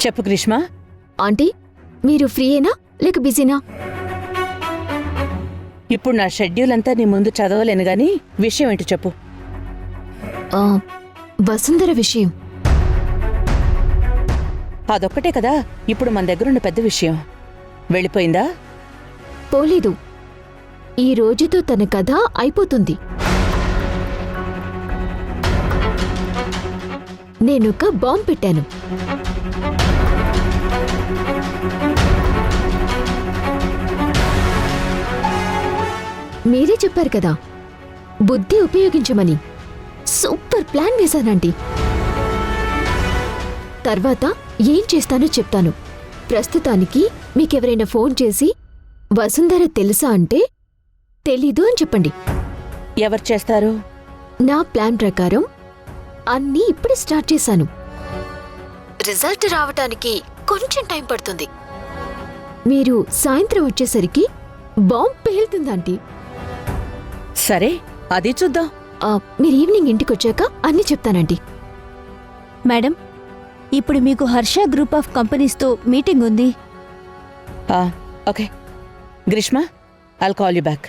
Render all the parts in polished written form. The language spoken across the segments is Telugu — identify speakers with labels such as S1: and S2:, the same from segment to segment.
S1: చెప్పు గ్రీష్మ.
S2: ఆంటీ, మీరు ఫ్రీయేనా లేక బిజీనా?
S1: ఇప్పుడు నా షెడ్యూల్ అంతా నీ ముందు చదవలేను గాని విషయం ఏంటి చెప్పు.
S2: వసుంధర విషయం.
S1: అదొక్కటే కదా ఇప్పుడు మన దగ్గరున్న పెద్ద విషయం. వెళ్ళిపోయిందా?
S2: పోలేదు. ఈ రోజుతో తన కథ అయిపోతుంది. నేనొక బాంబ్ పెట్టాను. మీరే చెప్పారు కదా బుద్ధి ఉపయోగించమని. సూపర్ ప్లాన్ వేశానంటీ. తర్వాత ఏం చేస్తానో చెప్తాను. ప్రస్తుతానికి మీకెవరైనా ఫోన్ చేసి వసుంధర తెలుసా అంటే తెలీదు అని చెప్పండి.
S1: ఎవరు చేస్తారు?
S2: నా ప్లాన్ ప్రకారం అన్నీ ఇప్పుడే స్టార్ట్ చేశాను. రిజల్ట్ రావటానికి కొంచెం టైం పడుతుంది. మీరు సాయంత్రం వచ్చేసరికి బాంబ్ పేలుతుందంటీ.
S1: సరే, అది చూద్దాం.
S2: మీరు ఈవినింగ్ ఇంటికొచ్చాక అన్నీ చెప్తానంటీ.
S3: మేడం, ఇప్పుడు మీకు హర్ష గ్రూప్ ఆఫ్ కంపెనీస్తో మీటింగ్ ఉంది.
S1: Okay Greeshma, I'll call you back.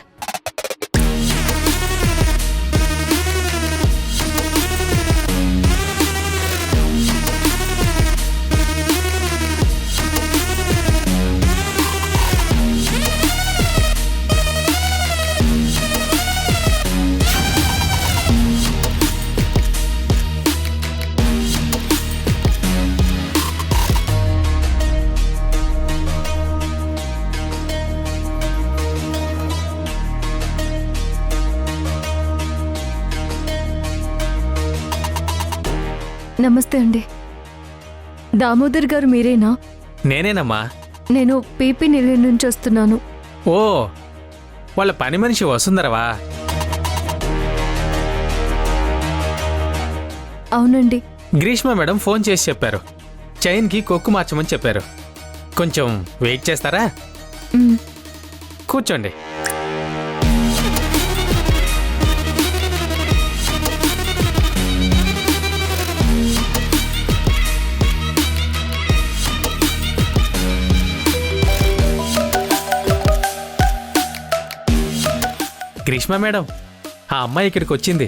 S4: నమస్తే అండి. దామోదర్ గారు మీరేనా?
S5: నేనేనమ్మా.
S4: నేను పీపీ నిలయం నుంచి వస్తున్నాను.
S5: ఓ, వాళ్ళ పని మనిషి వసుంధరవా?
S4: అవునండి.
S5: గ్రీష్మ మేడం ఫోన్ చేసి చెప్పారు, చైన్కి కొక్కు మార్చమని చెప్పారు. కొంచెం వెయిట్ చేస్తారా? కూర్చోండి. గ్రీష్మ మేడం, ఆ అమ్మాయి ఇక్కడికి వచ్చింది.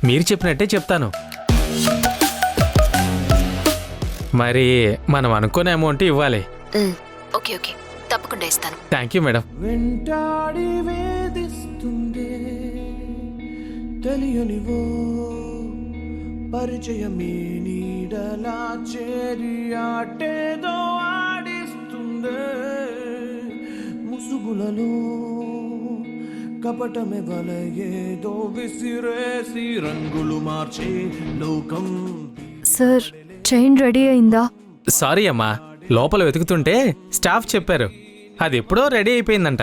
S5: మీరు చెప్పినట్టే చెప్తాను. మరి మనం అనుకునే అమౌంట్ ఇవ్వాలి.
S2: ఓకే ఓకే, తప్పకుండా ఇస్తాను.
S5: Thank you madam.
S6: వెంటాడి వేధిస్తుండే తెలియనివో పరిచయమే నీడలా చేరి ఆటేదో ఆడిస్తుందే ముసుగులలో కపటమే వలయేదో విసిరేసి రంగులు మార్చే లోకం.
S4: సార్, చైన్ రెడీ అయిందా?
S5: సారీ అమ్మా, లోపల వెతుకుతుంటే స్టాఫ్ చెప్పారు అది ఎప్పుడో రెడీ అయిపోయిందంట.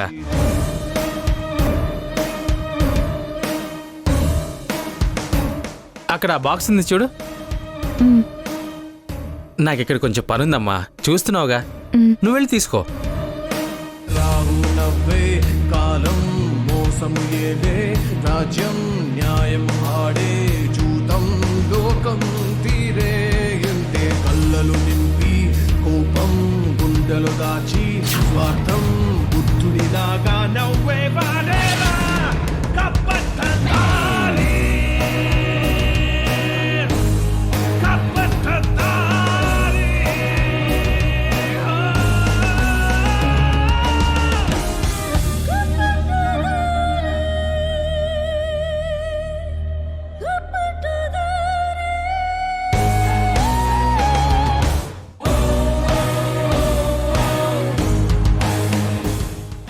S5: అక్కడ బాక్స్ ఉంది చూడు. నాకు ఇక్కడ కొంచెం పనుందమ్మా, చూస్తున్నావుగా, నువ్వు వెళ్ళి తీసుకో.
S6: రాహు నవ్వే కాలం మోసం ఏలే రాజ్యం న్యాయం ఆడే చూతం లోకం తీరే ఎంతే కళ్ళలు నింపి కోపం గుండెలు దాచి స్వార్థం బుద్ధుడిలాగా నవ్వే వాడేరా కప్పట్టదారి కప్పట్టదారి.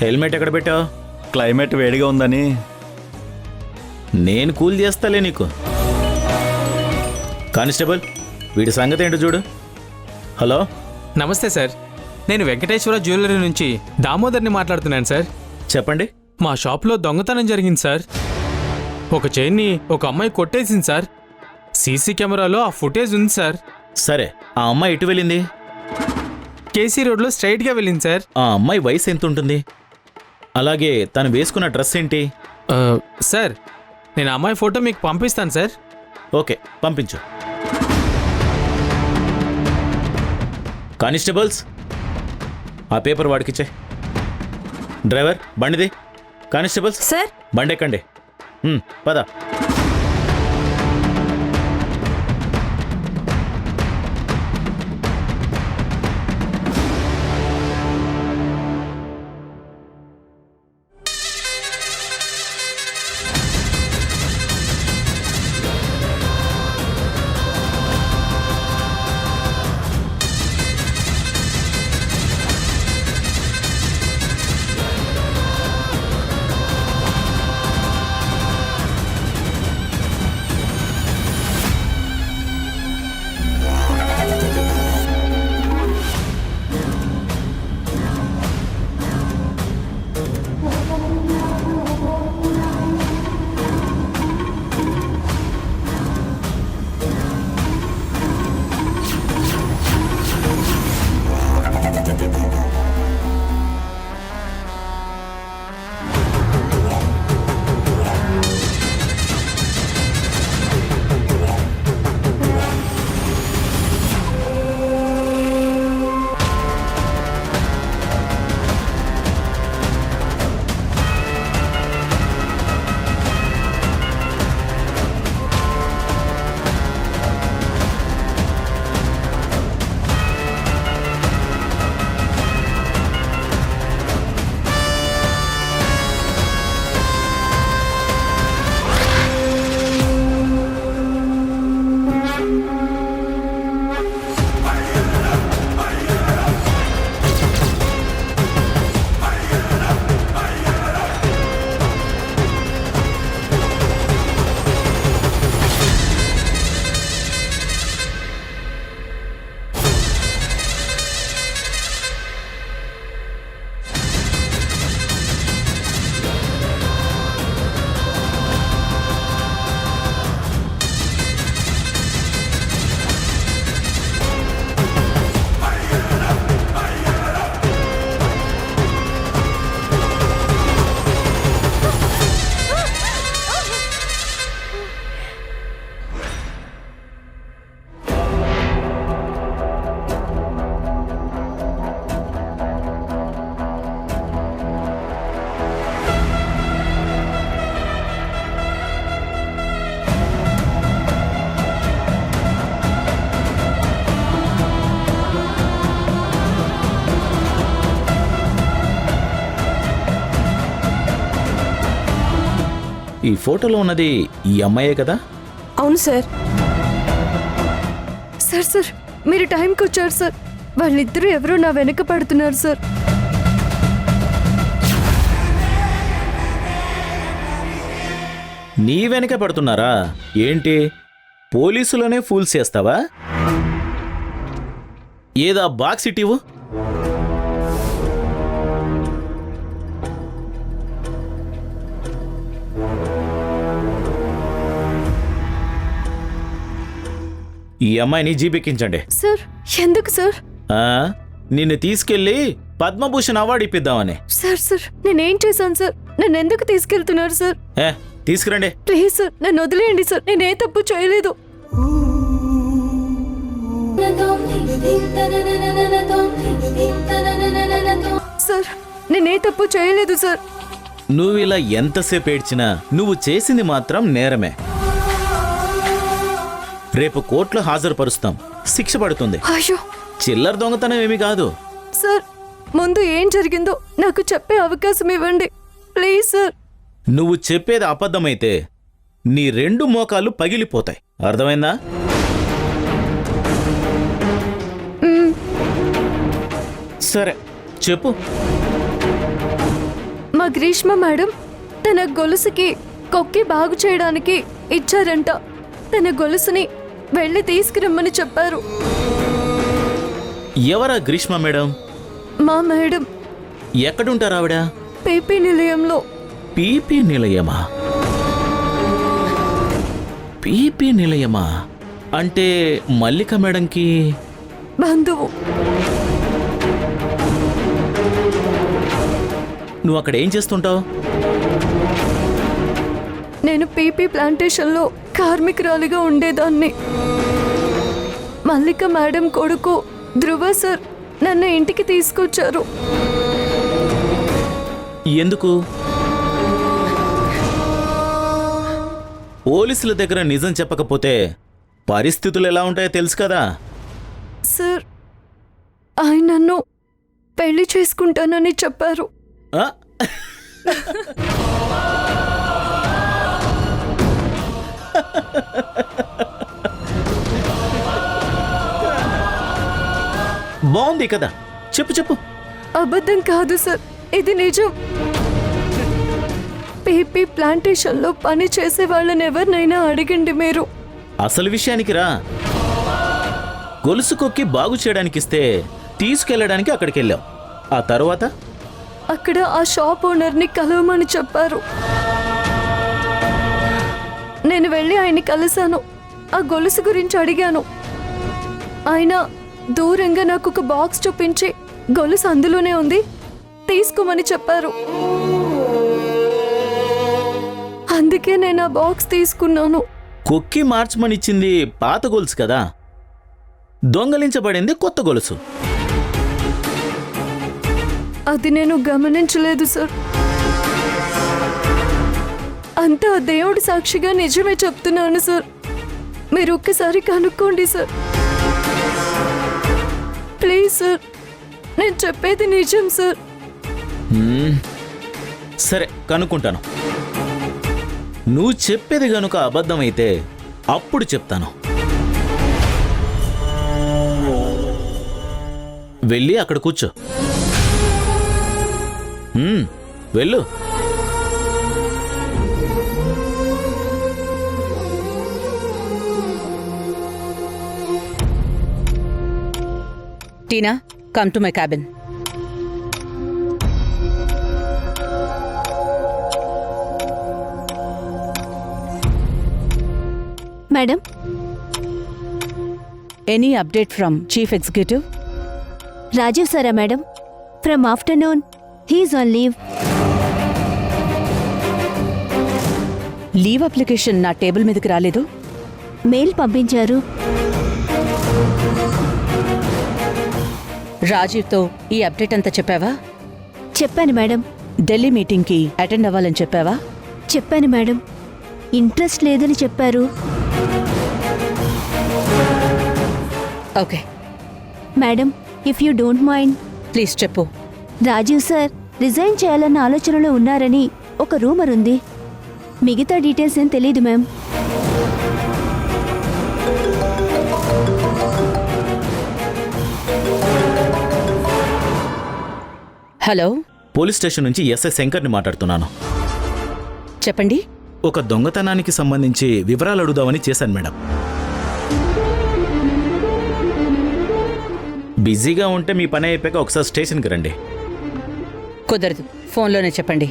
S7: హెల్మెట్ ఎక్కడ పెట్టావు? క్లైమేట్ వేడిగా ఉందని. నేను కూల్ చేస్తాలే నీకు. కానిస్టేబుల్, వీడి సంగతి ఏంటో చూడు. హలో,
S5: నమస్తే సార్, నేను వెంకటేశ్వర జ్యువెలరీ నుంచి దామోదర్ని మాట్లాడుతున్నాను సార్.
S7: చెప్పండి.
S5: మా షాప్లో దొంగతనం జరిగింది సార్. ఒక చైన్ని ఒక అమ్మాయి కొట్టేసింది సార్. సీసీ కెమెరాలో ఆ ఫుటేజ్ ఉంది సార్.
S7: సరే, ఆ అమ్మాయి ఎటు వెళ్ళింది?
S5: కేసీ రోడ్లో స్ట్రైట్గా వెళ్ళింది సార్.
S7: ఆ అమ్మాయి వయసు ఎంత ఉంటుంది? అలాగే తను వేసుకున్న డ్రెస్ ఏంటి?
S5: సార్, నేను అమ్మాయి ఫోటో మీకు పంపిస్తాను సార్.
S7: ఓకే, పంపించు. కానిస్టేబుల్స్ ఆ పేపర్ వాడికిచ్చే. డ్రైవర్ బండిది. కానిస్టేబుల్స్
S3: సార్
S7: బండి ఎక్కండి. పద. ఈ ఫోటోలో ఉన్నది ఈ అమ్మాయే కదా?
S3: అవును సార్.
S4: సార్ సార్ మీరు టైంకి వచ్చారు సార్. వాళ్ళిద్దరూ ఎవరో నా వెనక పడుతున్నారు సార్.
S7: నీ వెనక పడుతున్నారా ఏంటి? పోలీసులోనే ఫూల్స్ చేస్తావా? ఏదా బాక్స్ ఇటీవు. ఈ అమ్మాయిని జీపెక్కించండి.
S4: సార్ ఎందుకు సార్?
S7: నిన్ను తీసుకెళ్లి పద్మభూషణ్ అవార్డు ఇప్పిద్దామని.
S4: సార్ సార్ నేనేం చేశాను సార్? నన్ను ఎందుకు తీసుకెళ్తున్నారు సార్?
S7: తీసుకురండి.
S4: ప్లీజ్ సార్ నన్ను వదిలేయండి సార్. నేనే తప్పు చేయలేదు. సార్ నేనే తప్పు చేయలేదు సార్.
S7: నువ్వు ఇలా ఎంతసేపు ఏడ్చినా నువ్వు చేసింది మాత్రం నేరమే. రేపు కోర్టులో హాజరుపరుస్తాం, శిక్ష పడుతుంది.
S4: అయ్యో
S7: చిల్లర దొంగతనం ఏమీ కాదు.
S4: సార్ ముందు ఏం జరిగిందో నాకు చెప్పే అవకాశం ఇవ్వండి ప్లీజ్ సార్.
S7: నువ్వు చెప్పేది అబద్ధమైతే నీ 2 మోకాళ్ళు పగిలిపోతాయి. అర్థమైందా? సరే చెప్పు.
S4: మా గ్రీష్మ మేడం తన గొలుసుకి కొక్కి బాగు చేయడానికి ఇచ్చారంట. తన గొలుసుని వెళ్ళి తీసుకురమ్మని చెప్పారు.
S7: ఎవరా గ్రీష్మ మేడం?
S4: మా మేడం.
S7: ఎక్కడుంటారు ఆవిడ?
S4: పీపీ నిలయంలో.
S7: పీపీ నిలయమా? పీపీ నిలయమా అంటే మల్లిక మేడంకి
S4: బంధువు.
S7: నువ్వు అక్కడ ఏం చేస్తుంటావు?
S4: నేను పీపీ ప్లాంటేషన్లో కార్మికురాలిగా ఉండేదాన్ని. మల్లిక మేడం కొడుకు ధ్రువ సార్ నన్ను ఇంటికి తీసుకొచ్చారు.
S7: ఎందుకు? పోలీసుల దగ్గర నిజం చెప్పకపోతే పరిస్థితులు ఎలా ఉంటాయో తెలుసు కదా.
S4: సార్, ఆయన నన్ను పెళ్లి చేసుకుంటానని చెప్పారు.
S7: ఆ? బాగుంది కదా, చెప్పు చెప్పు.
S4: అబద్ధం కాదు సార్, ఇది నిజం. పీపీ ప్లాంటేషన్లో పని చేసే వాళ్ళని ఎవరినైనా అడగండి మీరు.
S7: అసలు విషయానికి రా. గొలుసు కొక్కి బాగు చేయడానికి ఇస్తే తీసుకెళ్ళడానికి అక్కడికి వెళ్ళావు. ఆ తర్వాత
S4: అక్కడ ఆ షాప్ ఓనర్ని కలవమని చెప్పారు. నేను వెళ్ళి ఆయన్ని కలిశాను. ఆ గొలుసు గురించి అడిగాను. ఆయన దూరంగా నాకు ఒక బాక్స్ చూపించి గొలుసు అందులోనే ఉంది, తీసుకోమని చెప్పారు. అందుకే నేను ఆ బాక్స్ తీసుకున్నాను.
S7: కొక్కి మార్చమనిచ్చింది పాత గొలుసు కదా, దొంగలించబడింది కొత్త గొలుసు.
S4: అది నేను గమనించలేదు సార్. అంతా ఆ దేవుడి సాక్షిగా నిజమే చెప్తున్నాను సార్. మీరు ఒక్కసారి కనుక్కోండి సార్, ప్లీజ్ సార్. నేను చెప్పేది నిజం సార్.
S7: సరే, కనుక్కుంటాను. నువ్వు చెప్పేది గనుక అబద్ధమైతే అప్పుడు చెప్తాను. వెళ్ళి అక్కడ కూర్చో. వెళ్ళు.
S1: Tina, come to my cabin.
S3: Madam,
S1: any update from chief executive?
S3: Rajeev సారా madam? From afternoon he is on leave.
S1: Leave application నా టేబుల్ మీదకి రాలేదు.
S3: మెయిల్ పంపించారు.
S1: రాజీవ్తో ఈ అప్డేట్ అంతా చెప్పావా?
S3: చెప్పాను మేడం.
S1: ఢిల్లీ మీటింగ్కి అటెండ్ అవ్వాలని చెప్పావా?
S3: చెప్పాను మేడం. ఇంట్రెస్ట్ లేదని చెప్పారు.
S1: Okay
S3: madam, if you don't mind,
S1: please చెప్పు.
S3: రాజీవ్ సార్ రిజైన్ చేయాలన్న ఆలోచనలో ఉన్నారని ఒక రూమర్ ఉంది. మిగతా డీటెయిల్స్ ఏం తెలీదు మ్యామ్.
S1: హలో,
S7: పోలీస్ స్టేషన్ నుంచి ఎస్ఐ శంకర్ని మాట్లాడుతున్నాను.
S1: చెప్పండి.
S7: ఒక దొంగతనానికి సంబంధించి వివరాలు అడుగుదామని చేశాను మేడం. బిజీగా ఉంటే మీ పని అయిపోయాక ఒకసారి స్టేషన్కి రండి.
S1: కుదరదు, ఫోన్లోనే చెప్పండి.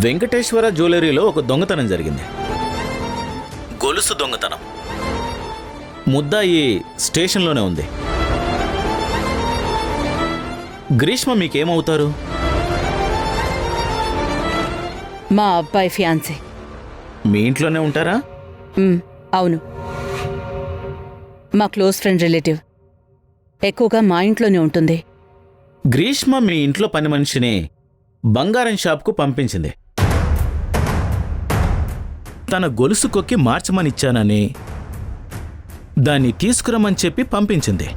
S7: వెంకటేశ్వర జ్యువెలరీలో ఒక దొంగతనం జరిగింది. గొలుసు దొంగతనం. ముద్దాయి స్టేషన్లోనే ఉంది. గ్రీష్మ మీకేమవుతారు?
S1: మా అబ్బాయి ఫియాన్సీ.
S7: మీ ఇంట్లోనే ఉంటారా?
S1: అవును, మా క్లోజ్ ఫ్రెండ్ రిలేటివ్. ఎక్కువగా మా ఇంట్లోనే ఉంటుంది.
S7: గ్రీష్మ మీ ఇంట్లో పని మనిషిని బంగారం షాప్కు పంపించింది. తన గొలుసు కొక్కి మార్చమనిచ్చానని దాన్ని తీసుకురమని చెప్పి పంపించింది.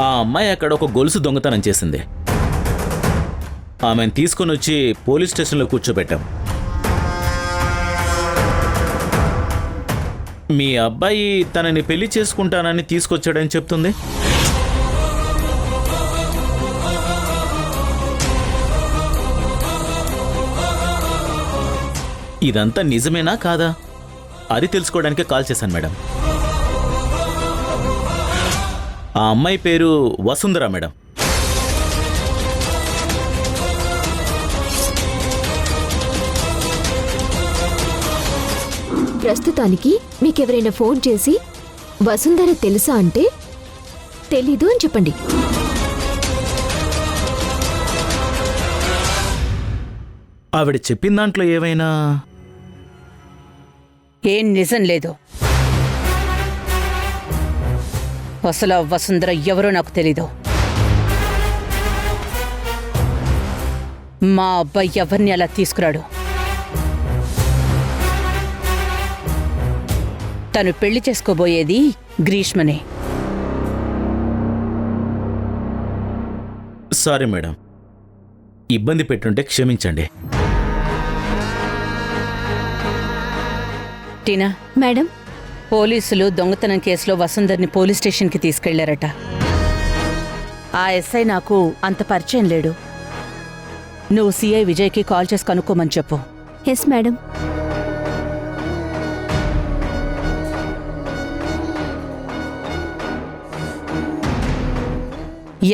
S7: ఆ అమ్మాయి అక్కడ ఒక గొలుసు దొంగతనం చేసింది. ఆమెను తీసుకుని వచ్చి పోలీస్ స్టేషన్లో కూర్చోబెట్టాం. మీ అబ్బాయి తనని పెళ్లి చేసుకుంటానని తీసుకొచ్చాడని చెప్తుంది. ఇదంతా నిజమేనా కాదా అది తెలుసుకోవడానికే కాల్ చేశాను మేడం. ఆ అమ్మాయి పేరు వసుంధర మేడం.
S2: ప్రస్తుతానికి మీకెవరైనా ఫోన్ చేసి వసుంధర తెలుసా అంటే తెలీదు అని చెప్పండి.
S7: ఆవిడ చెప్పిన దాంట్లో ఏవైనా
S1: ఏం నిజం లేదు. అసలు ఆ వసుంధర ఎవరో నాకు తెలీదు. మా అబ్బాయి ఎవరిని అలా తీసుకురాడు. తను పెళ్లి చేసుకోబోయేది గ్రీష్మనే.
S7: సారీ మేడం, ఇబ్బంది పెట్టుంటే క్షమించండి.
S1: టీనా,
S3: మేడం,
S1: పోలీసులు దొంగతనం కేసులో వసుంధర్ని పోలీస్ స్టేషన్కి తీసుకెళ్లారట. ఆ ఎస్ఐ నాకు అంత పరిచయం లేడు. నువ్వు సిఐ విజయ్కి కాల్ చేసి కనుక్కోమని చెప్పు.
S3: Yes madam.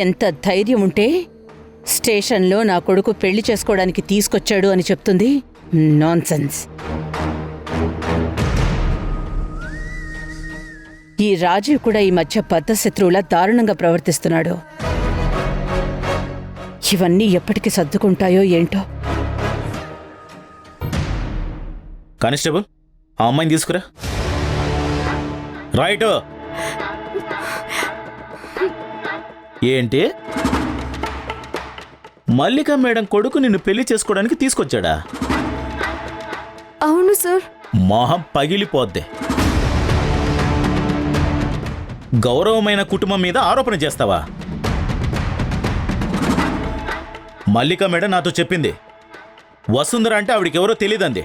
S1: ఎంత ధైర్యం ఉంటే స్టేషన్లో నా కొడుకు పెళ్లి చేసుకోవడానికి తీసుకొచ్చాడు అని చెప్తుంది. నాన్సెన్స్. ఈ రాజీవ్ కూడా ఈ మధ్య బద్ధశత్రువులా దారుణంగా ప్రవర్తిస్తున్నాడు. ఇవన్నీ ఎప్పటికి సర్దుకుంటాయో ఏంటో.
S7: కానిస్టేబుల్, ఆ అమ్మాయిని తీసుకురా. రైట్. ఏంటి, మల్లిక మేడం కొడుకు నిన్ను పెళ్లి చేసుకోవడానికి తీసుకొచ్చాడా?
S4: అవును సార్.
S7: మొహం పగిలిపోద్ది. గౌరవమైన కుటుంబం మీద ఆరోపణ చేస్తావా? మల్లిక మేడం నాతో చెప్పింది, వసుంధర అంటే ఆవిడికెవరో తెలీదంది.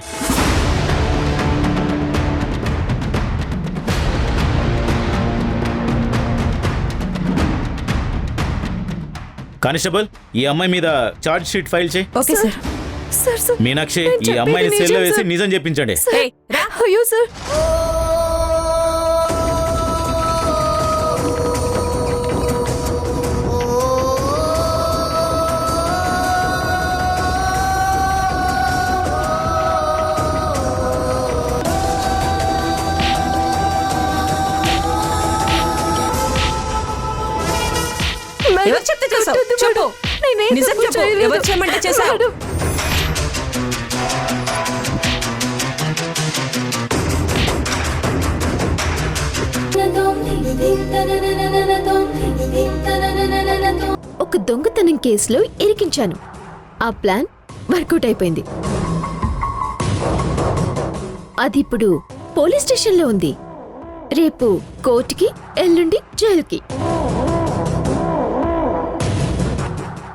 S7: కానిస్టేబుల్, ఈ అమ్మాయి మీద ఛార్జ్ షీట్ ఫైల్ చేయి.
S1: Okay sir.
S4: Sir sir
S7: Meenakshi,
S4: నేను
S7: ఈ
S4: చెప్పేది
S7: అమ్మాయిని
S4: నిజం
S7: సెల్లో వేసి
S4: సార్.
S7: నిజం చెప్పించండి.
S4: సార్, అయ్యో సార్.
S1: ఎవరు చెప్తే చేసావు?
S4: కొట్టొద్దు
S1: చెప్పు.
S4: మేడం. నేనేం
S1: నిజం
S4: తప్పు
S1: చెప్పు.
S4: చేయలేదు.
S1: ఎవరు చేయమంటే చేసావు?
S4: మేడం.
S2: ఒక దొంగతనం కేసులో ఇరికించాను. ఆ ప్లాన్ వర్కౌట్ అయిపోయింది. అది ఇప్పుడు పోలీస్ స్టేషన్లో ఉంది. రేపు కోర్టుకి, ఎల్లుండి జైలుకి.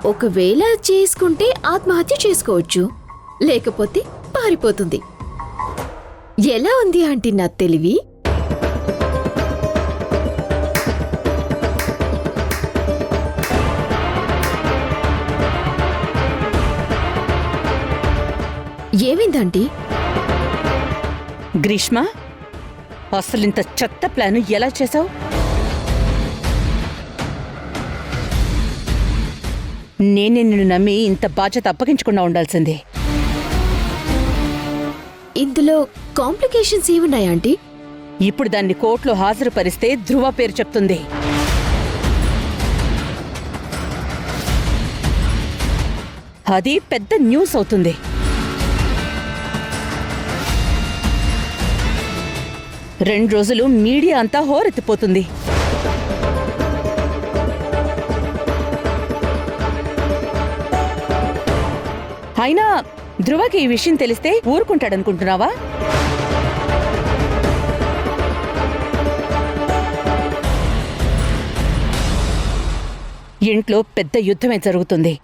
S2: ఒకవేళ చేసుకుంటే ఆత్మహత్య చేసుకోవచ్చు, లేకపోతే పారిపోతుంది. ఎలా ఉంది ఆంటీ నా తెలివి? ఏమైందంటీ?
S1: గ్రీష్మ, అసలింత చెత్త ప్లాను ఎలా చేశావు? నేనే నిన్ను నమ్మి ఇంత బాధ్యత అప్పగించకుండా ఉండాల్సింది.
S2: ఇందులో కాంప్లికేషన్స్ ఏమున్నాయా ఆంటీ?
S1: ఇప్పుడు దాన్ని కోర్టులో హాజరుపరిస్తే ధ్రువ పేరు చెప్తుంది. అది పెద్ద న్యూస్ అవుతుంది. రెండు రోజులు మీడియా అంతా హోరెత్తిపోతుంది. అయినా ధ్రువకి ఈ విషయం తెలిస్తే ఊరుకుంటాడనుకుంటున్నావా? ఇంట్లో పెద్ద యుద్ధమే జరుగుతుంది.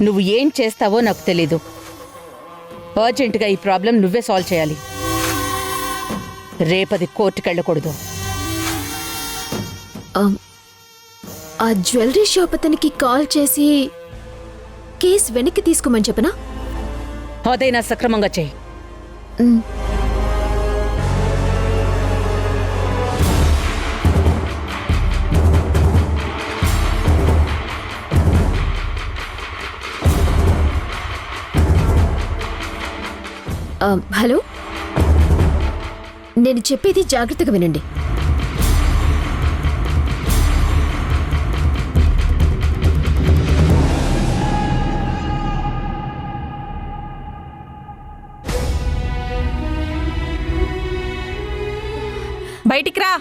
S1: నువ్వు ఏం చేస్తావో నాకు తెలీదు. అర్జెంటుగా ఈ ప్రాబ్లం నువ్వే సాల్వ్ చేయాలి. రేపది కోర్టుకెళ్ళకూడదు.
S2: ఆ జ్యువెలరీ షాప్ అతనికి కాల్ చేసి కేసు వెనక్కి తీసుకోమని చెప్పనా?
S1: అదైనా సక్రమంగా చెయ్యి.
S2: ఉమ్. హలో, నేను చెప్పేది జాగ్రత్తగా వినండి.
S8: బయటికి రా.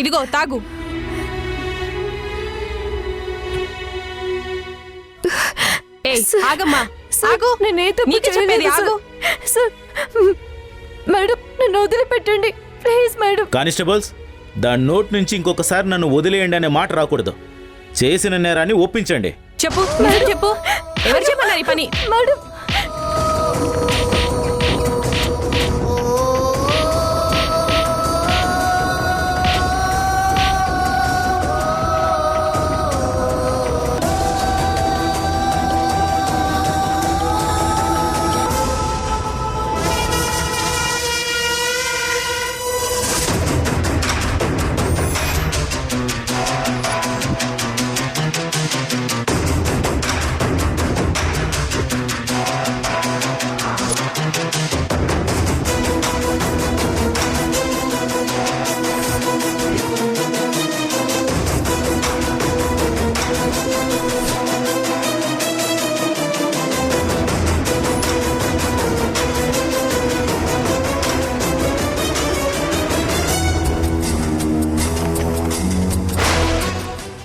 S8: ఇదిగో తాగు. ఏయ్, ఆగమ్మా, ఆగు.
S4: నేనే తప్పు
S8: నీకు చెప్పేది
S4: చేయలేదు,
S8: ఆగు.
S4: సార్. మేడం, నన్ను వదిలిపెట్టండి ప్లీజ్ మేడం.
S7: కానిస్టేబుల్స్, దాని నోట్ నుంచి ఇంకొకసారి నన్ను వదిలేయండి అనే మాట రాకూడదు. చేసిన నేరాన్ని ఒప్పించండి.
S8: చెప్పు, నిజం చెప్పు. ఎవరు చెప్పన్నారు ఈ పని?
S4: మేడం,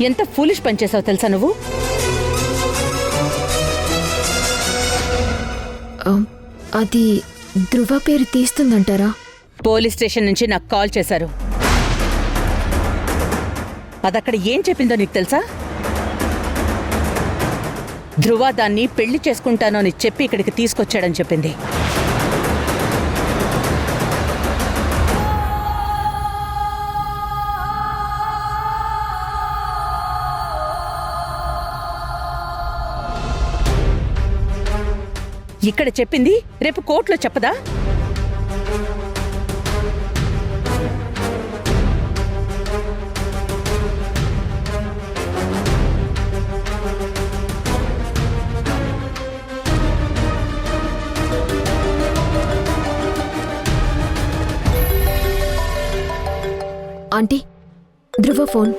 S1: ఎంత ఫూలిష్ పని చేసావు తెలుసా నువ్వు?
S2: అది ధృవ పేరు తీస్తుందంటారా?
S1: పోలీస్ స్టేషన్ నుంచి నాకు కాల్ చేశారు. అదక్కడ ఏం చెప్పిందో నీకు తెలుసా? ధృవ దాన్ని పెళ్లి చేసుకుంటాను అని చెప్పి ఇక్కడికి తీసుకొచ్చాడని చెప్పింది. ఇక్కడ చెప్పింది రేపు కోర్టులో చెప్పదా?
S2: ఆంటీ, ధృవ ఫోన్.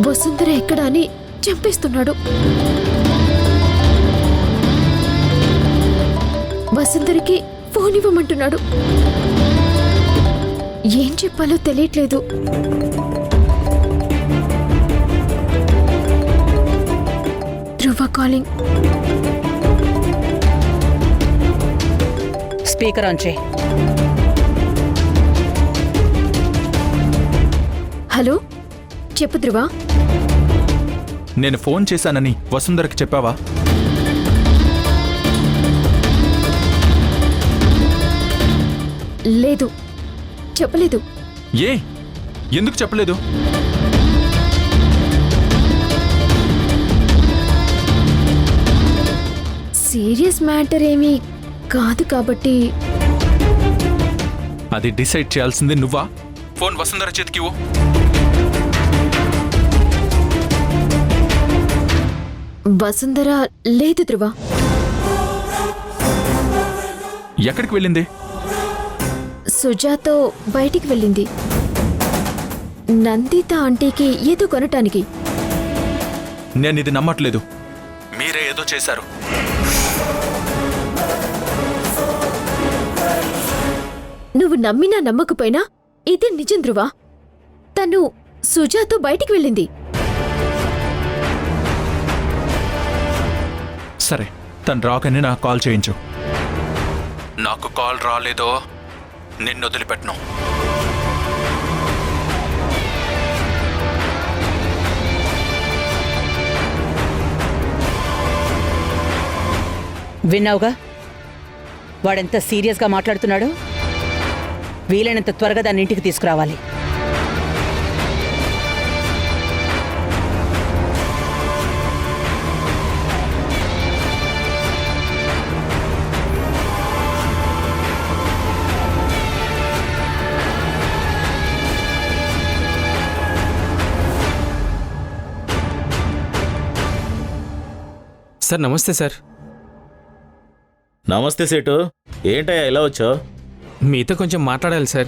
S2: వసుంధర ఎక్కడ అని చంపేస్తున్నాడు. వసుంధరకి ఫోన్ ఇవ్వమంటున్నాడు. ఏం చెప్పాలో తెలియట్లేదు. ధృవ కాలింగ్.
S1: స్పీకర్ ఆన్ చేయి.
S2: హలో, చెప్పు ధృవ.
S9: నేను ఫోన్ చేశానని వసుంధరకి చెప్పావా?
S2: లేదు, చెప్పలేదు.
S9: ఏ, ఎందుకు చెప్పలేదు?
S2: సీరియస్ మ్యాటర్ ఏమీ కాదు కాబట్టి.
S9: అది డిసైడ్ చేయాల్సింది నువ్వా? ఫోన్ వసుంధర చేతికివ్వు.
S2: వసుంధర లేదు ధృవ.
S9: ఎక్కడికి వెళ్ళింది?
S2: సుజాతో బయటికి వెళ్ళింది. నందిత ఆంటీకి ఏదో కొనటానికి.
S9: నేను ఇది నమ్మట్లేదు. మీరే ఏదో చేశారు.
S2: నువ్వు నమ్మినా నమ్మకపోయినా ఇది నిజం ధృవ. తను సుజాతో బయటికి వెళ్ళింది.
S9: సరే, తను రాకని నాకు కాల్ చేయించు. నాకు కాల్ రాలేదో నిన్ను వదిలిపెట్టను.
S1: విన్నావుగా వాడెంత సీరియస్గా మాట్లాడుతున్నాడు. వీలైనంత త్వరగా దాన్ని ఇంటికి తీసుకురావాలి.
S5: సార్ నమస్తే సార్.
S7: నమస్తే సేటు. ఏంటయ్యా ఇలా వచ్చావు?
S5: మీతో కొంచెం మాట్లాడాలి సార్.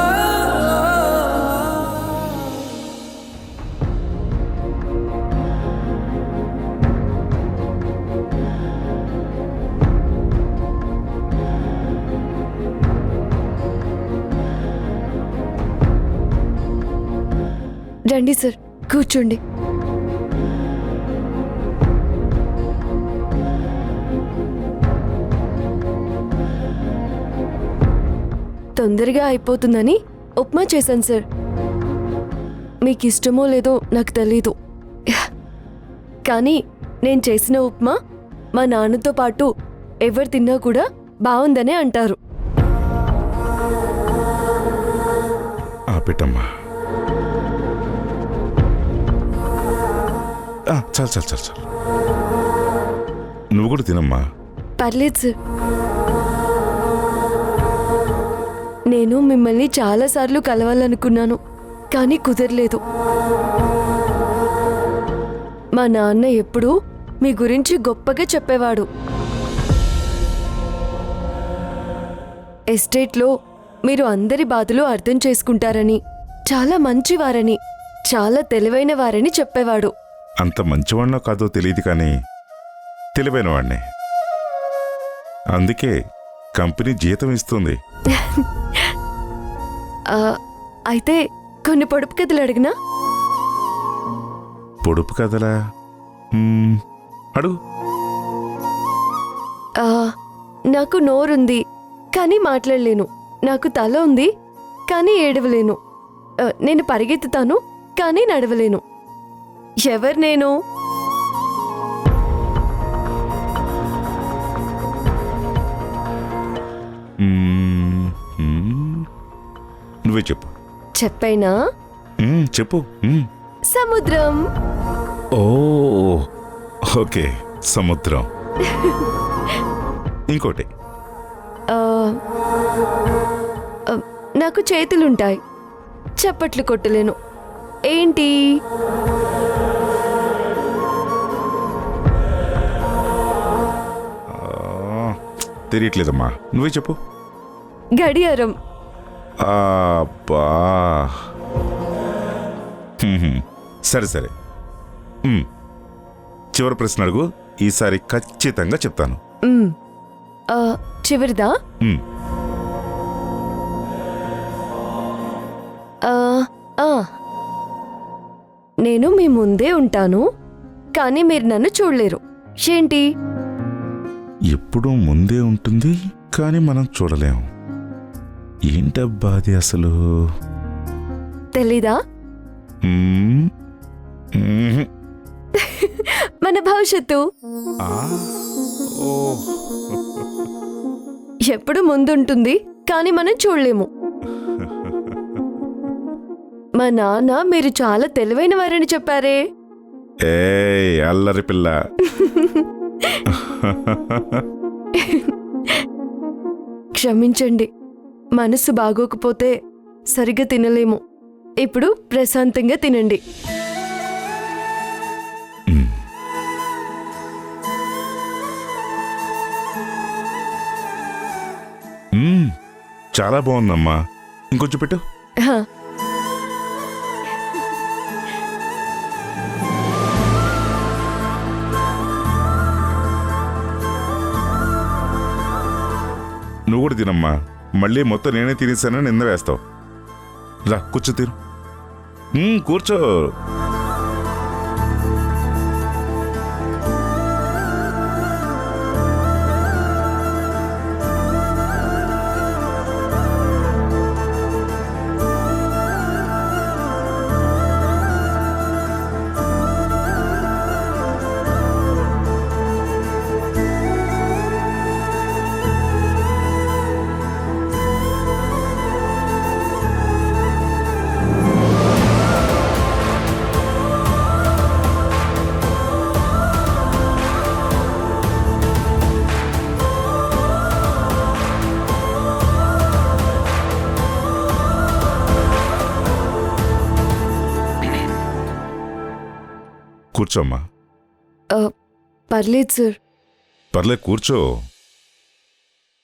S4: రండి సార్, కూర్చోండి. తొందరగా అయిపోతుందని ఉప్మా చేశాను సార్. మీకు ఇష్టమో లేదో నాకు తెలీదు, కానీ నేను చేసిన ఉప్మా మా నాన్నతో పాటు ఎవరు తిన్నా కూడా బాగుందనే అంటారు.
S10: పెట్టమ్మా. చాలు చాలు చాలు చాలు, నువ్వు కూడా తినమ్మా.
S4: పర్లేదు సార్. నేను మిమ్మల్ని చాలాసార్లు కలవాలనుకున్నాను, కానీ కుదరలేదు. మా నాన్న ఎప్పుడూ మీ గురించి గొప్పగా చెప్పేవాడు. ఎస్టేట్లో మీరు అందరి బాధలు అర్థం చేసుకుంటారని, చాలా మంచివారని, చాలా తెలివైన వారని చెప్పేవాడు.
S10: అంత మంచివాడినో కాదో తెలియదు కానీ తెలివైన వాడిని. అందుకే కంపెనీ జీతం ఇస్తుంది.
S4: అయితే కొన్ని పొడుపు కథలు అడిగినా?
S10: పొడుపు కదలా? అడుగు.
S4: నాకు నోరుంది కానీ మాట్లాడలేను. నాకు తల ఉంది కానీ ఏడవలేను. నేను పరిగెత్తుతాను కానీ నడవలేను. ఎవరు నేను?
S10: నువ్వే చెప్పు.
S4: చెప్పైనా?
S10: చెప్పు.
S4: సముద్రం.
S10: ఓ ఓకే, సముద్రం. ఇంకోటి.
S4: నాకు చేతులుంటాయి, చప్పట్లు కొట్టలేను. ఏంటి?
S10: తెలియట్లేదమ్మా, నువ్వే చెప్పు.
S4: గడియారం.
S10: అబ్బా, సరే సరే. చివరి ప్రశ్న అడుగు, ఈసారి ఖచ్చితంగా చెప్తాను.
S4: చివరిదా? నేను మీ ముందే ఉంటాను కానీ మీరు నన్ను చూడలేరు. ఏంటి?
S10: ఎప్పుడూ ముందే ఉంటుంది కానీ మనం చూడలేం. ఏంటబ్బా అది అసలు?
S4: తెలీదా? మన భవిష్యత్తు. ఎప్పుడు ముందుంటుంది కానీ మనం చూడలేము. మా నాన్న మీరు చాలా తెలివైన వారని చెప్పారే.
S10: అల్లరి పిల్ల.
S4: క్షమించండి, మనసు బాగోకపోతే సరిగ్గా తినలేము. ఇప్పుడు ప్రశాంతంగా తినండి.
S10: చాలా బాగుందమ్మా, ఇంకొంచెం పెట్టు. నువ్వు కూడా తినమ్మా, మళ్ళీ మొత్తం నేనే తినేసానని నింద వేస్తావు. రా కూర్చో, తిను. కూర్చో. కూర్చోమ్మా.
S4: పర్లేదు సార్.
S10: పర్లేదు, కూర్చో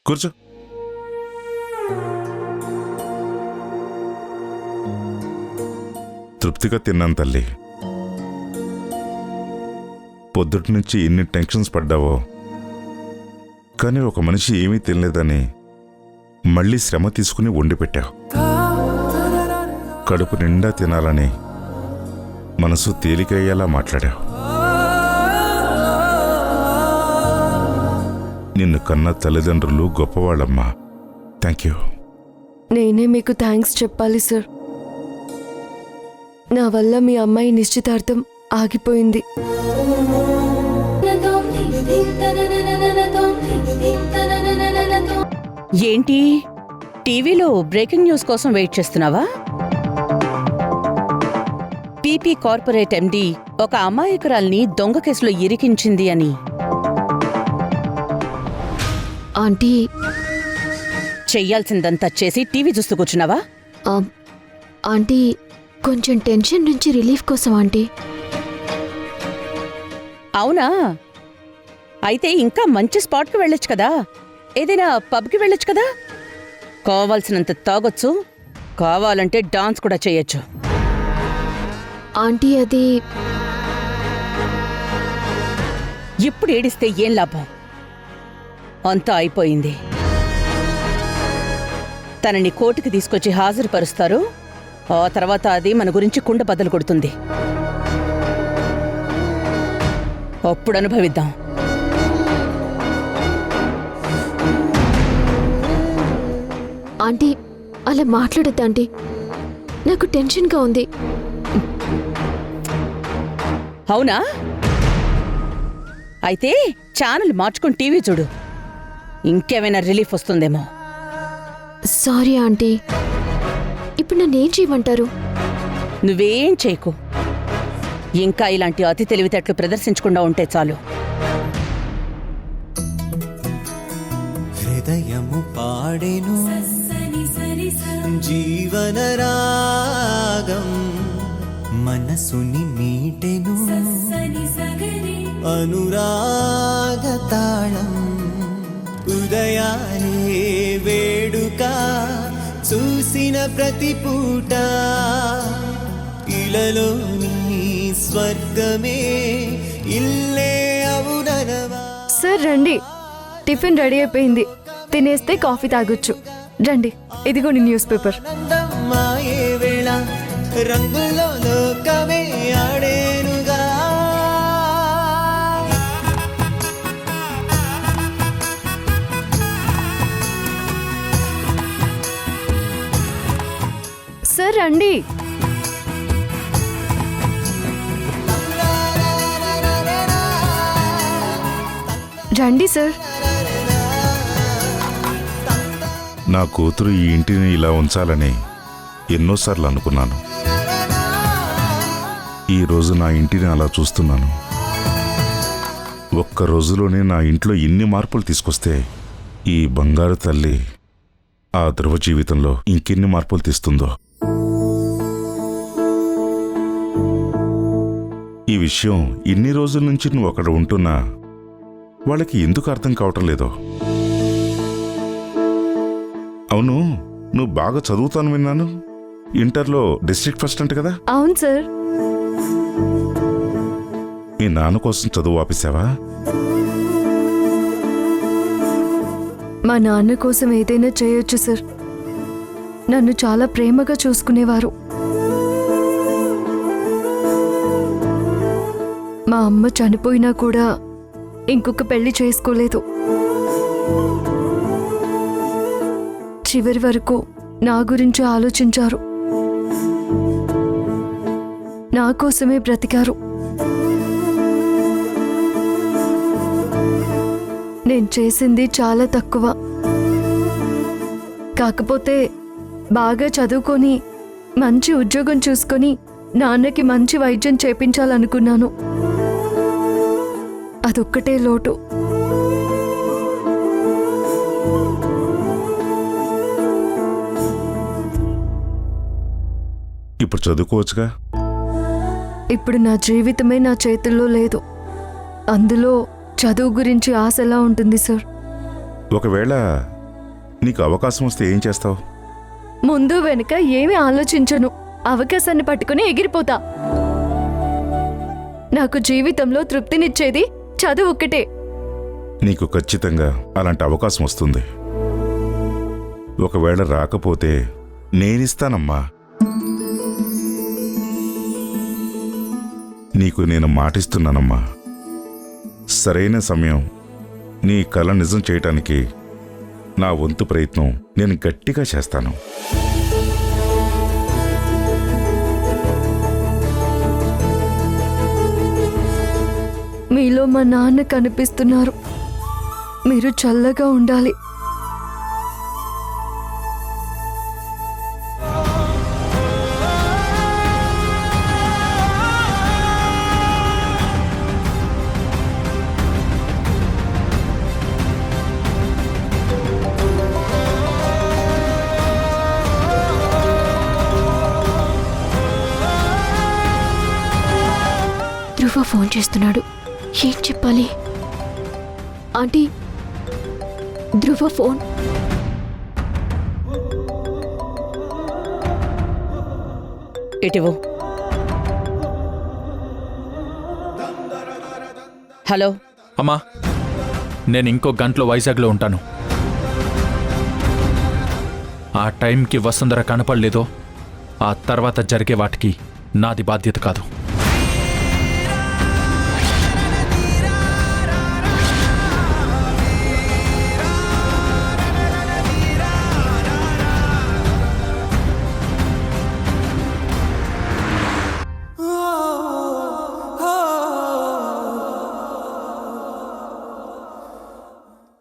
S10: కూర్చో. తృప్తిగా తిన్నాను తల్లి. పొద్దుటి నుంచి ఎన్ని టెన్షన్స్ పడ్డావో, కానీ ఒక మనిషి ఏమీ తినలేదని మళ్ళీ శ్రమ తీసుకుని వండి పెట్టావు. కడుపు నిండా తినాలని మనసు తేలికయ్యేలా మాట్లాడావు. నిన్ను కన్న తల్లిదండ్రులు గొప్పవాళ్ళమ్మా. Thank you.
S4: నేనే మీకు థ్యాంక్స్ చెప్పాలి సార్. నా వల్ల మీ అమ్మాయి నిశ్చితార్థం ఆగిపోయింది.
S1: ఏంటి టీవీలో బ్రేకింగ్ న్యూస్ కోసం వెయిట్ చేస్తున్నావా? పీపీ కార్పొరేట్ ఎండి ఒక అమాయకురాల్ని దొంగ కేసులో ఇరికించింది అని.
S2: ఆంటీ
S1: చెయ్యాల్సిందంతా చేసి టీవీ చూస్తూ కూర్చున్నావా?
S2: ఆ, ఆంటీ కొంచెం టెన్షన్ నుంచి రిలీఫ్ కోసం ఆంటీ.
S1: అవునా? అయితే ఇంకా మంచి స్పాట్కి వెళ్ళొచ్చు కదా, ఏదైనా పబ్కి వెళ్ళొచ్చు కదా. కావాల్సినంత తాగొచ్చు, కావాలంటే డాన్స్ కూడా చేయొచ్చు.
S2: ఆంటీ అది
S1: ఇప్పుడు ఏడిస్తే ఏం లాభం? అంతా అయిపోయింది. తనని కోర్టుకి తీసుకొచ్చి హాజరుపరుస్తారు. ఆ తర్వాత అది మన గురించి కుండ బద్దలు కొడుతుంది. అప్పుడు అనుభవిద్దాం.
S2: ఆంటీ అలా మాట్లాడద్దు ఆంటీ, నాకు టెన్షన్గా ఉంది.
S1: అవునా? అయితే ఛానల్ మార్చుకొని టీవీ చూడు, ఇంకేమైనా రిలీఫ్ వస్తుందేమో.
S2: సారీ ఆంటీ, ఇప్పుడు నన్నేం చేయమంటారు?
S1: నువ్వేం చేయకు. ఇంకా ఇలాంటి అతి తెలివితేటలు ప్రదర్శించకుండా ఉంటే చాలు.
S6: హృదయము పాడెను జీవన రాగం, మనసుని మీటెను అనురాగ తాళం, ఉదయాలే వేడుక చూసిన ప్రతి పూట, ఇలలోని స్వర్గమే ఇల్లే అవుననవా.
S4: సార్ రండి, టిఫిన్ రెడీ అయిపోయింది, తినేస్తే కాఫీ తాగొచ్చు. రండి, ఇదిగోండి న్యూస్ పేపర్.
S6: మాయే వేళ రంగుల్లో లోకమే ఆడేనుగా.
S4: సార్ రండి. రండి సార్.
S10: నా కూతురు ఈ ఇంటిని ఇలా ఉంచాలని ఎన్నోసార్లు అనుకున్నాను. ఈరోజు నా ఇంటిని అలా చూస్తున్నాను. ఒక్క రోజులోనే నా ఇంట్లో ఇన్ని మార్పులు తీసుకొస్తే ఈ బంగారు తల్లి ఆ ధ్రువ జీవితంలో ఇంకెన్ని మార్పులు తీస్తుందో. ఈ విషయం ఇన్ని రోజుల నుంచి నువ్వు అక్కడ ఉంటున్నా వాళ్ళకి ఎందుకు అర్థం కావటం లేదో. అవును, నువ్వు బాగా చదువుతాను విన్నాను. ఇంటర్లో డిస్ట్రిక్ట్ ఫస్ట్ అంట కదా?
S4: అవును సార్.
S10: మీ నాన్న కోసం చదువు ఆపేశావా?
S4: మా నాన్న కోసం ఏదైనా చేయొచ్చు సార్. నన్ను చాలా ప్రేమగా చూసుకునేవారు. మా అమ్మ చనిపోయినా కూడా ఇంకొక పెళ్లి చేసుకోలేదు. చివరి వరకు నా గురించి ఆలోచించారు, నా కోసమే బ్రతికారు. నేను చేసింది చాలా తక్కువ. కాకపోతే బాగా చదువుకొని మంచి ఉద్యోగం చూసుకొని నాన్నకి మంచి వైద్యం చేపించాలనుకున్నాను. అదొక్కటే లోటు.
S10: ఇప్పుడు చదువుకోవచ్చుగా.
S4: ఇప్పుడు నా జీవితమే నా చేతుల్లో లేదు. అందులో చదువు గురించి ఆశ ఎలా ఉంటుంది సార్?
S10: ఒకవేళ నీకు అవకాశం వస్తే ఏం చేస్తావు?
S4: ముందు వెనుక ఏమీ ఆలోచించను. అవకాశాన్ని పట్టుకుని ఎగిరిపోతా. నాకు జీవితంలో తృప్తినిచ్చేది చదువు ఒక్కటే.
S10: నీకు ఖచ్చితంగా అలాంటి అవకాశం వస్తుంది. ఒకవేళ రాకపోతే నేనిస్తానమ్మా. నీకు నేను మాటిస్తున్నానమ్మా. సరైన సమయం నీ కల నిజం చేయటానికి నా వంతు ప్రయత్నం నేను గట్టిగా చేస్తాను.
S4: మీలో మా నాన్న కనిపిస్తున్నారు. మీరు చల్లగా ఉండాలి.
S2: ధ్రువ ఫోన్ చేస్తున్నాడు. ఏం చెప్పాలి? ఆంటీ, ధ్రువ ఫోన్.
S1: ఇటివు. హలో
S9: అమ్మా, నేను ఇంకో గంటలో వైజాగ్లో ఉంటాను. ఆ టైంకి వసుంధర కనపడలేదో ఆ తర్వాత జరిగే వాటికి నాది బాధ్యత కాదు.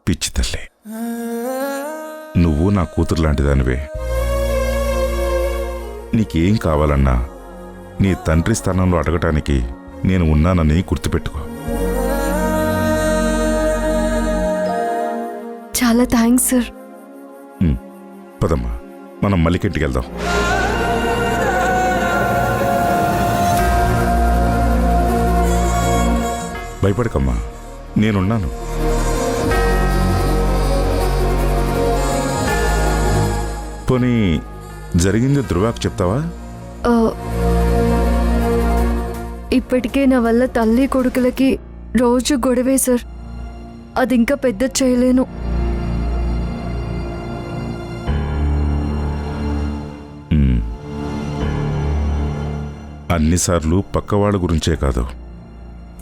S10: పిచ్చి తల్లి, నువ్వు నా కూతురు లాంటిదానివే. నీకేం కావాలన్నా నీ తండ్రి స్థానంలో అడగటానికి నేను ఉన్నానని గుర్తుపెట్టుకో.
S4: చాలా థ్యాంక్స్ సార్.
S10: పదమ్మా, మనం మల్లికింటికి వెళ్దాం. భయపడకమ్మా, నేనున్నాను. పోనీ జరిగింది ధ్రువాకు చెప్తావా?
S4: ఇప్పటికే నా వల్ల తల్లి కొడుకులకి రోజు గొడవే సార్. అది ఇంకా పెద్ద చేయలేను.
S10: అన్నిసార్లు పక్కవాళ్ళ గురించే కాదు,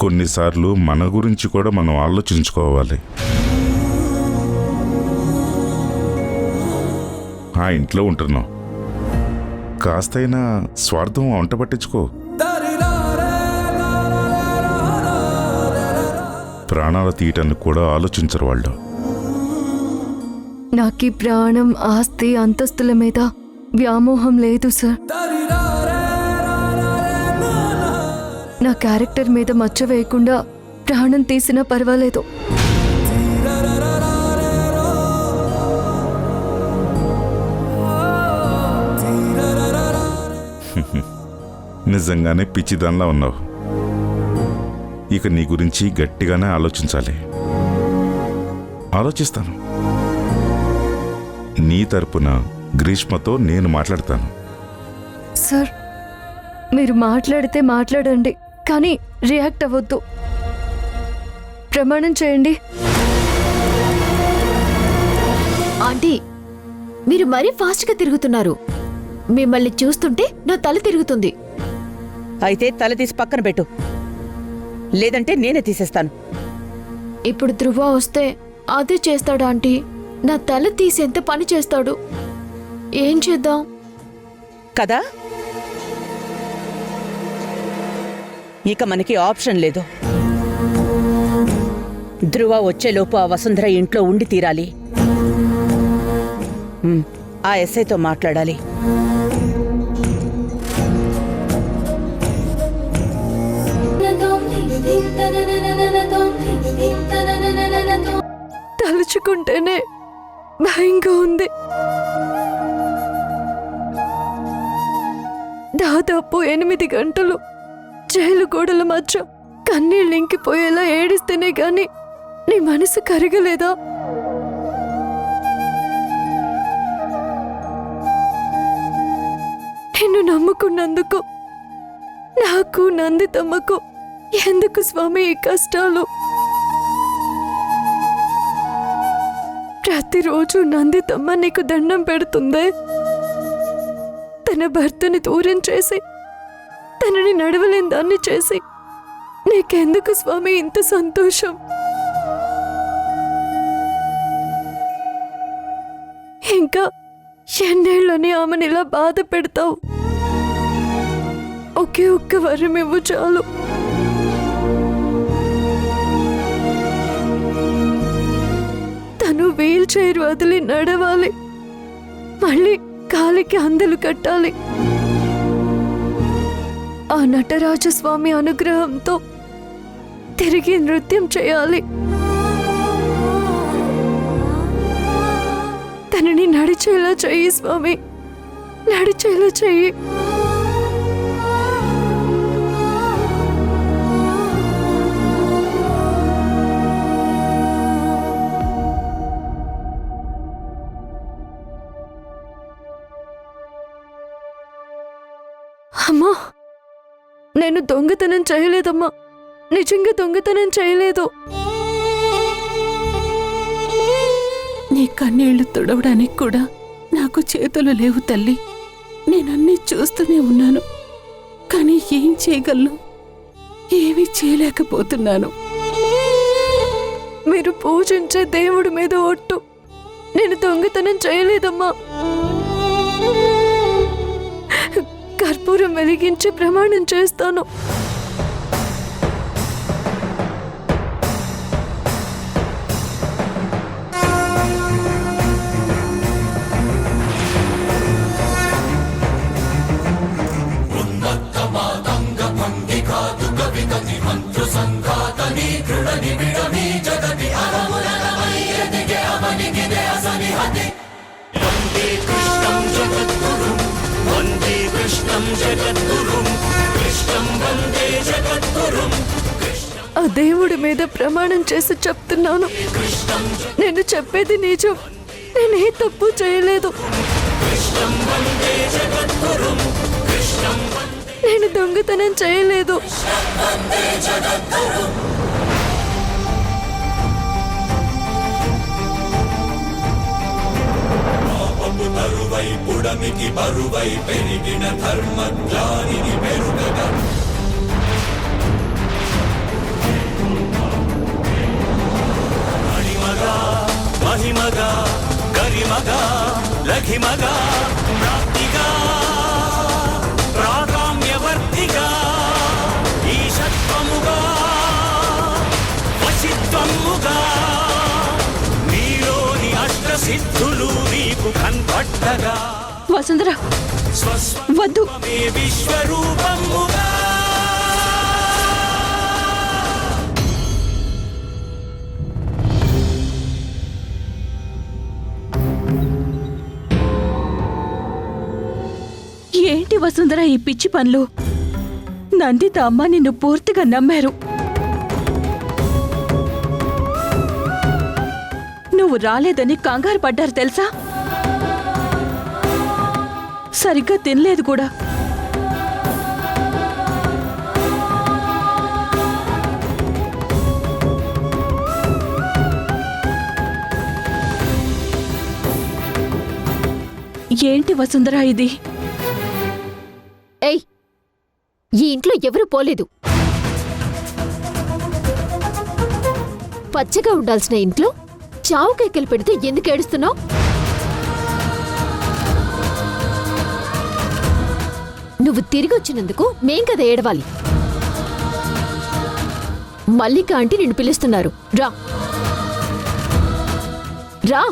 S10: కొన్నిసార్లు మన గురించి కూడా మనం ఆలోచించుకోవాలి. ఆ ఇంట్లో ఉంటున్నాం, కాస్తైనా స్వార్థం వంట పట్టించుకో. ప్రాణాలు తీయటానికి కూడా ఆలోచించరు వాళ్ళు.
S4: నాకీ ప్రాణం, ఆస్తి, అంతస్తుల మీద వ్యామోహం లేదు సార్. నా క్యారెక్టర్ మీద మచ్చ వేయకుండా ప్రాణం తీసినా పర్వాలేదు.
S10: నిజంగానే పిచ్చిదానిలా ఉన్నావు. ఇక నీ గురించి గట్టిగానే ఆలోచించాలి. ఆలోచిస్తాను. నీ తరపున గ్రీష్మతో నేను మాట్లాడతాను.
S4: సార్, మీరు మాట్లాడితే మాట్లాడండి, కానీ రియాక్ట్ అవ్వద్దు. ప్రమాణం చేయండి.
S2: ఆంటీ, మీరు మరీ ఫాస్ట్గా తిరుగుతున్నారు. మిమ్మల్ని చూస్తుంటే నా తల తిరుగుతుంది.
S1: అయితే తల తీసి పక్కన పెట్టు, లేదంటే నేనే తీసేస్తాను.
S2: ఇప్పుడు ధ్రువ వస్తే అదే చేస్తాడు ఆంటీ. నా తల తీసి ఎంత పని చేస్తాడు. ఏం చేద్దాం
S1: కదా? ఇక మనకి ఆప్షన్ లేదు. ధ్రువ వచ్చేలోపు ఆ వసుంధర ఇంట్లో ఉండి తీరాలి. ఆ ఎస్ఐతో మాట్లాడాలి.
S4: తలుచుకుంటేనే భయంగా ఉంది. దాదాపు 8 గంటలు జైలు గోడల మధ్య కన్నీళ్ళు ఇంకిపోయేలా ఏడిస్తేనే గాని నీ మనసు కరగలేదా? నిన్ను నమ్ముకున్నందుకు నాకు, నందితమ్మకు ఎందుకు స్వామి ఈ కష్టాలు? ప్రతిరోజు నందితమ్మ నీకు దండం పెడుతుందే. తన భర్తని దూరం చేసి, తనని నడవలేని దాన్ని చేసి, నీకెందుకు స్వామి ఇంత సంతోషం? ఇంకా ఎన్నేళ్ళని ఆమెను ఇలా బాధ పెడతావు? ఒకే ఒక్క వరం ఇవ్వు చాలు. తను వీల్ చైర్ వదిలి నడవాలి, మళ్ళీ కాలికి అందలు కట్టాలి. ఆ నటరాజస్వామి అనుగ్రహంతో తిరిగి నృత్యం చేయాలి. తనని నడిచేలా చెయ్యి స్వామి, నడిచేలా చెయ్యి. అమ్మా, నేను దొంగతనం చేయలేదమ్మా, నిజంగా దొంగతనం చేయలేదు.
S1: నీ కన్నీళ్లు తుడవడానికి కూడా నాకు చేతులు లేవు తల్లి. నేనన్నీ చూస్తూనే ఉన్నాను, కానీ ఏం చేయగలను? ఏమీ చేయలేకపోతున్నాను.
S4: మీరు పూజించే దేవుడి మీద ఒట్టు, నేను దొంగతనం చేయలేదమ్మా. కర్పూరం వెలిగించి ప్రమాణం చేస్తాను. ఆ దేవుడి మీద ప్రమాణం చేసి చెప్తున్నాను, నేను చెప్పేది నిజం. నేనే తప్పు చేయలేదు. నేను దొంగతనం చేయలేదు.
S6: బరువై పుడమికి బరువై పెరిగిన ధర్మజ్ఞానిని పెరుగగా మణిమగా మహిమగా గరిమగా లఘిమగా ప్రాప్తిగా ప్రాకామ్యవర్తిగా ఈశత్వముగా వశిత్వముగా నీలోని అష్టసిద్ధులు నీకు కన్పట్టగా
S1: వసుంధర, వద్దు.
S6: విశ్వరూపముగా
S1: ఏంటి వసుంధర ఈ పిచ్చి పనులు? నందిత అమ్మ నిన్ను పూర్తిగా నమ్మారు. నువ్వు రాలేదని కంగారు పడ్డారు తెలుసా? సరిగ్గా తినలేదు కూడా. ఏంటి వసుంధర ఇది?
S2: ఏయ్, ఈ ఇంట్లో ఎవరూ పోలేదు. పచ్చగా ఉండాల్సిన ఇంట్లో చావు కేకలు పెడితే ఎందుకు ఏడుస్తున్నావు? నువ్వు తిరిగి వచ్చినందుకు మేం కదా ఏడవాలి. మల్లిక ఆంటీ నిన్ను పిలుస్తున్నారు, రా రా.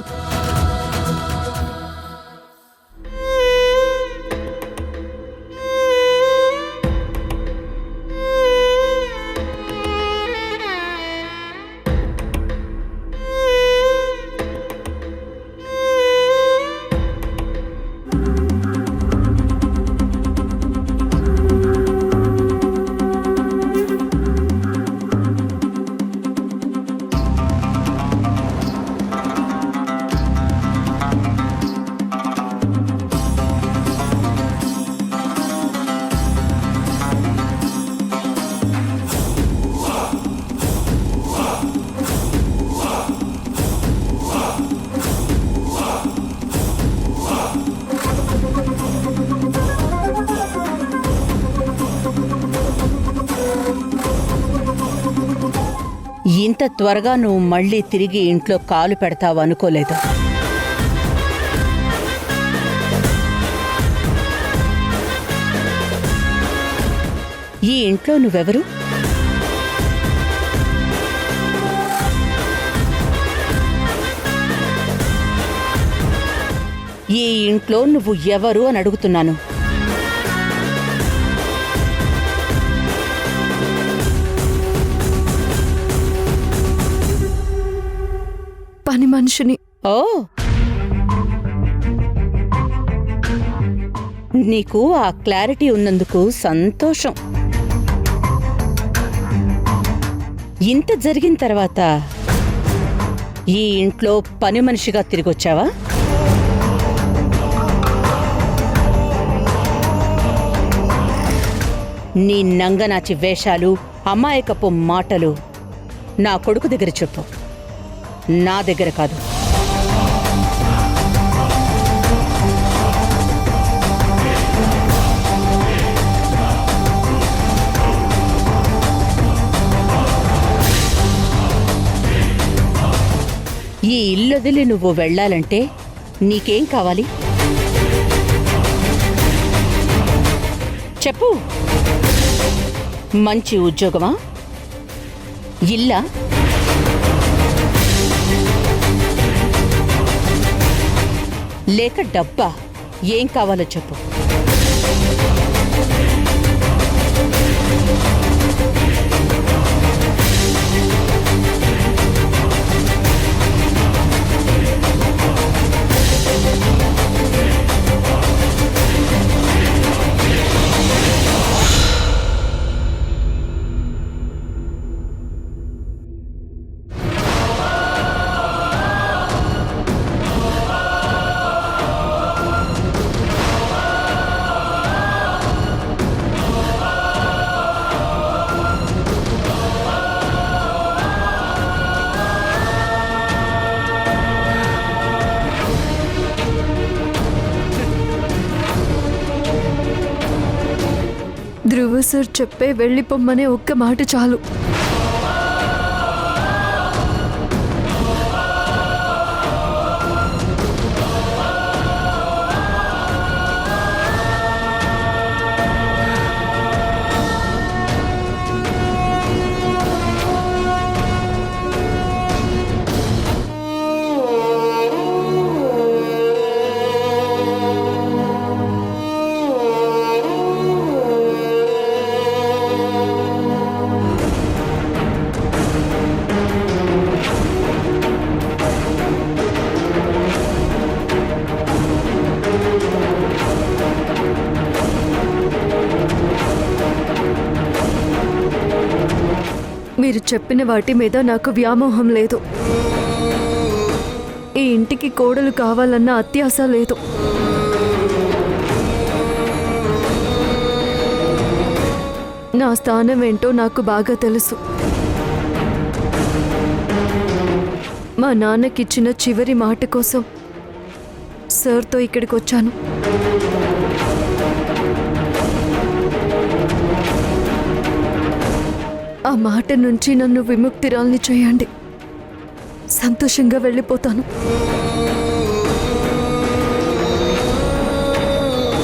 S1: ఇంత త్వరగా నువ్వు మళ్ళీ తిరిగి ఇంట్లో కాలు పెడతావు అనుకోలేదు. ఈ ఇంట్లో నువ్వెవరు? ఈ ఇంట్లో నువ్వు ఎవరు అని అడుగుతున్నాను.
S4: పని మనిషిని.
S1: ఓ, నీకు ఆ క్లారిటీ ఉన్నందుకు సంతోషం. ఇంత జరిగిన తర్వాత ఈ ఇంట్లో పని మనిషిగా తిరిగొచ్చావా? నీ నంగనాచి వేషాలు, అమాయకపు మాటలు నా కొడుకు దగ్గర చెప్పు, నా దగ్గర కాదు. ఈ ఇల్లొదిలి నువ్వు వెళ్ళాలంటే నీకేం కావాలి చెప్పు. మంచి ఉద్యోగమా? ఇల్లా? లేక డబ్బా? ఏం కావాలో చెప్పు.
S4: ధ్రువ సార్ చెప్పే వెళ్ళిపోమ్మనే ఒక్క మాట చాలు. మీరు చెప్పిన వాటి మీద నాకు వ్యామోహం లేదు. ఈ ఇంటికి కోడలు కావాలన్న అత్యాశ లేదు. నా స్థానం ఏంటో నాకు బాగా తెలుసు. మా నాన్నకిచ్చిన చివరి మాట కోసం సార్తో ఇక్కడికి వచ్చాను. ఆ మాట నుంచి నన్ను విముక్తిరాల్ని చేయండి. సంతోషంగా వెళ్ళిపోతాను.